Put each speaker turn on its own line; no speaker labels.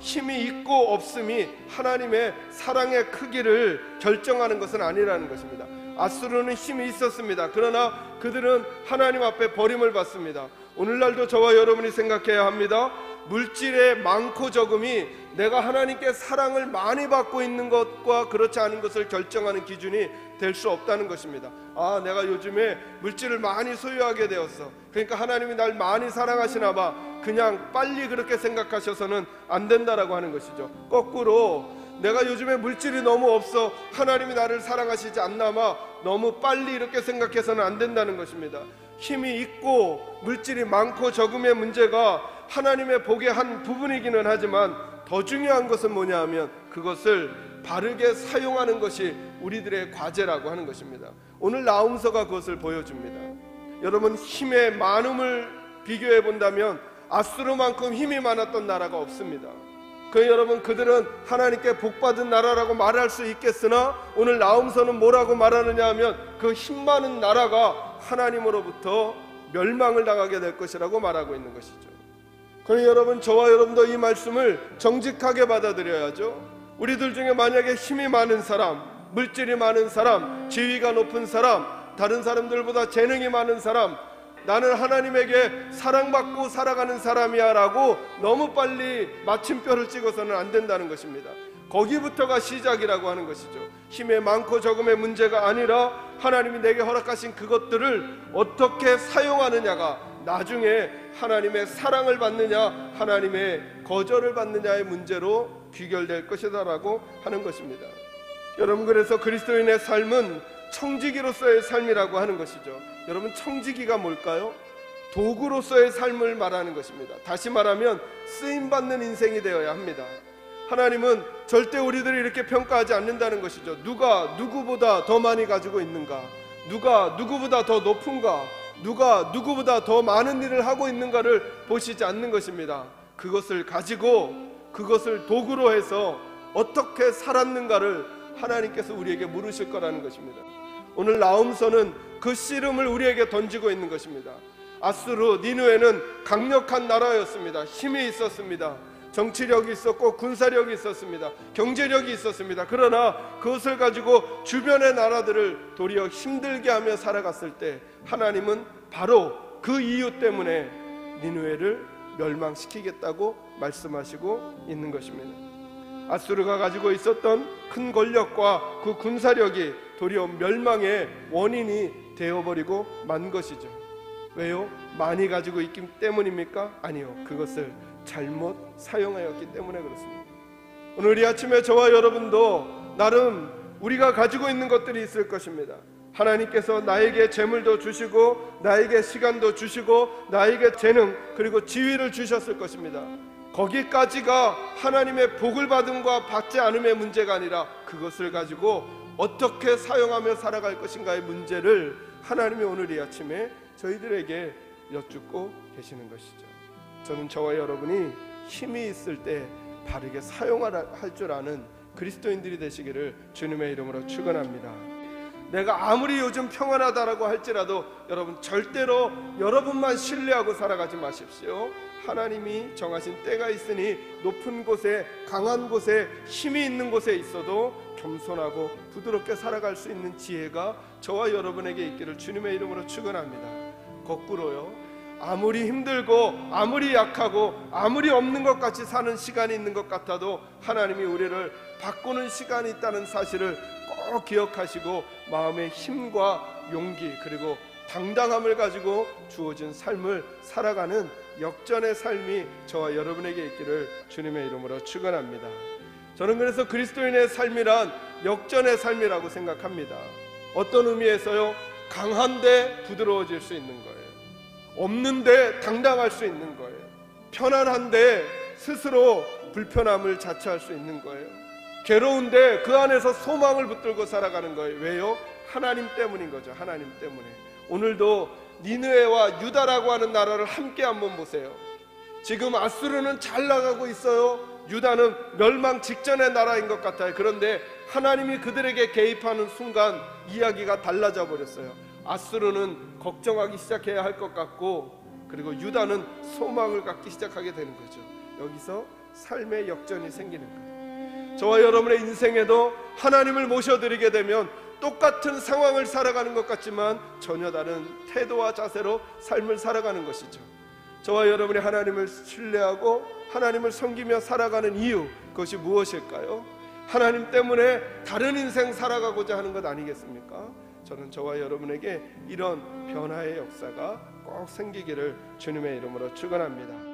힘이 있고 없음이 하나님의 사랑의 크기를 결정하는 것은 아니라는 것입니다. 아수르는 힘이 있었습니다. 그러나 그들은 하나님 앞에 버림을 받습니다. 오늘날도 저와 여러분이 생각해야 합니다. 물질의 많고 적음이 내가 하나님께 사랑을 많이 받고 있는 것과 그렇지 않은 것을 결정하는 기준이 될 수 없다는 것입니다. 내가 요즘에 물질을 많이 소유하게 되었어, 그러니까 하나님이 날 많이 사랑하시나 봐, 그냥 빨리 그렇게 생각하셔서는 안 된다라고 하는 것이죠. 거꾸로 내가 요즘에 물질이 너무 없어, 하나님이 나를 사랑하시지 않나 봐, 너무 빨리 이렇게 생각해서는 안 된다는 것입니다. 힘이 있고 물질이 많고 적음의 문제가 하나님의 복의 한 부분이기는 하지만 더 중요한 것은 뭐냐 하면 그것을 바르게 사용하는 것이 우리들의 과제라고 하는 것입니다. 오늘 나훔서가 그것을 보여줍니다. 여러분, 힘의 많음을 비교해 본다면 아수르만큼 힘이 많았던 나라가 없습니다. 여러분, 그들은 하나님께 복받은 나라라고 말할 수 있겠으나 오늘 나훔서는 뭐라고 말하느냐 하면 그 힘 많은 나라가 하나님으로부터 멸망을 당하게 될 것이라고 말하고 있는 것이죠. 그러니 여러분, 저와 여러분도 이 말씀을 정직하게 받아들여야죠. 우리들 중에 만약에 힘이 많은 사람, 물질이 많은 사람, 지위가 높은 사람, 다른 사람들보다 재능이 많은 사람, 나는 하나님에게 사랑받고 살아가는 사람이야 라고 너무 빨리 마침표를 찍어서는 안 된다는 것입니다. 거기부터가 시작이라고 하는 것이죠. 힘의 많고 적음의 문제가 아니라 하나님이 내게 허락하신 그것들을 어떻게 사용하느냐가 나중에 하나님의 사랑을 받느냐 하나님의 거절을 받느냐의 문제로 귀결될 것이다 라고 하는 것입니다. 여러분, 그래서 그리스도인의 삶은 청지기로서의 삶이라고 하는 것이죠. 여러분, 청지기가 뭘까요? 도구로서의 삶을 말하는 것입니다. 다시 말하면 쓰임받는 인생이 되어야 합니다. 하나님은 절대 우리들을 이렇게 평가하지 않는다는 것이죠. 누가 누구보다 더 많이 가지고 있는가, 누가 누구보다 더 높은가, 누가 누구보다 더 많은 일을 하고 있는가를 보시지 않는 것입니다. 그것을 가지고 그것을 도구로 해서 어떻게 살았는가를 하나님께서 우리에게 물으실 거라는 것입니다. 오늘 나훔서는 그 씨름을 우리에게 던지고 있는 것입니다. 아수르, 니느웨는 강력한 나라였습니다. 힘이 있었습니다. 정치력이 있었고 군사력이 있었습니다. 경제력이 있었습니다. 그러나 그것을 가지고 주변의 나라들을 도리어 힘들게 하며 살아갔을 때 하나님은 바로 그 이유 때문에 니느웨를 멸망시키겠다고 말씀하시고 있는 것입니다. 아수르가 가지고 있었던 큰 권력과 그 군사력이 도리어 멸망의 원인이 되어버리고 만 것이죠. 왜요? 많이 가지고 있기 때문입니까? 아니요, 그것을 잘못 사용하였기 때문에 그렇습니다. 오늘 이 아침에 저와 여러분도 나름 우리가 가지고 있는 것들이 있을 것입니다. 하나님께서 나에게 재물도 주시고 나에게 시간도 주시고 나에게 재능 그리고 지위를 주셨을 것입니다. 거기까지가 하나님의 복을 받음과 받지 않음의 문제가 아니라 그것을 가지고 어떻게 사용하며 살아갈 것인가의 문제를 하나님이 오늘 이 아침에 저희들에게 여쭙고 계시는 것이죠. 저는 저와 여러분이 힘이 있을 때 바르게 사용할 줄 아는 그리스도인들이 되시기를 주님의 이름으로 축원합니다. 내가 아무리 요즘 평안하다라고 할지라도 여러분, 절대로 여러분만 신뢰하고 살아가지 마십시오. 하나님이 정하신 때가 있으니 높은 곳에, 강한 곳에, 힘이 있는 곳에 있어도 겸손하고 부드럽게 살아갈 수 있는 지혜가 저와 여러분에게 있기를 주님의 이름으로 축원합니다. 거꾸로요, 아무리 힘들고 아무리 약하고 아무리 없는 것 같이 사는 시간이 있는 것 같아도 하나님이 우리를 바꾸는 시간이 있다는 사실을 꼭 기억하시고 마음의 힘과 용기 그리고 당당함을 가지고 주어진 삶을 살아가는 역전의 삶이 저와 여러분에게 있기를 주님의 이름으로 축원합니다. 저는 그래서 그리스도인의 삶이란 역전의 삶이라고 생각합니다. 어떤 의미에서요? 강한데 부드러워질 수 있는 거예요. 없는데 당당할 수 있는 거예요. 편안한데 스스로 불편함을 자처할 수 있는 거예요. 괴로운데 그 안에서 소망을 붙들고 살아가는 거예요. 왜요? 하나님 때문인 거죠. 하나님 때문에. 오늘도 니느웨와 유다라고 하는 나라를 함께 한번 보세요. 지금 아수르는 잘 나가고 있어요. 유다는 멸망 직전의 나라인 것 같아요. 그런데 하나님이 그들에게 개입하는 순간 이야기가 달라져 버렸어요. 아수르는 걱정하기 시작해야 할 것 같고, 그리고 유다는 소망을 갖기 시작하게 되는 거죠. 여기서 삶의 역전이 생기는 거예요. 저와 여러분의 인생에도 하나님을 모셔드리게 되면 똑같은 상황을 살아가는 것 같지만 전혀 다른 태도와 자세로 삶을 살아가는 것이죠. 저와 여러분이 하나님을 신뢰하고 하나님을 섬기며 살아가는 이유, 그것이 무엇일까요? 하나님 때문에 다른 인생 살아가고자 하는 것 아니겠습니까? 저는 저와 여러분에게 이런 변화의 역사가 꼭 생기기를 주님의 이름으로 축원합니다.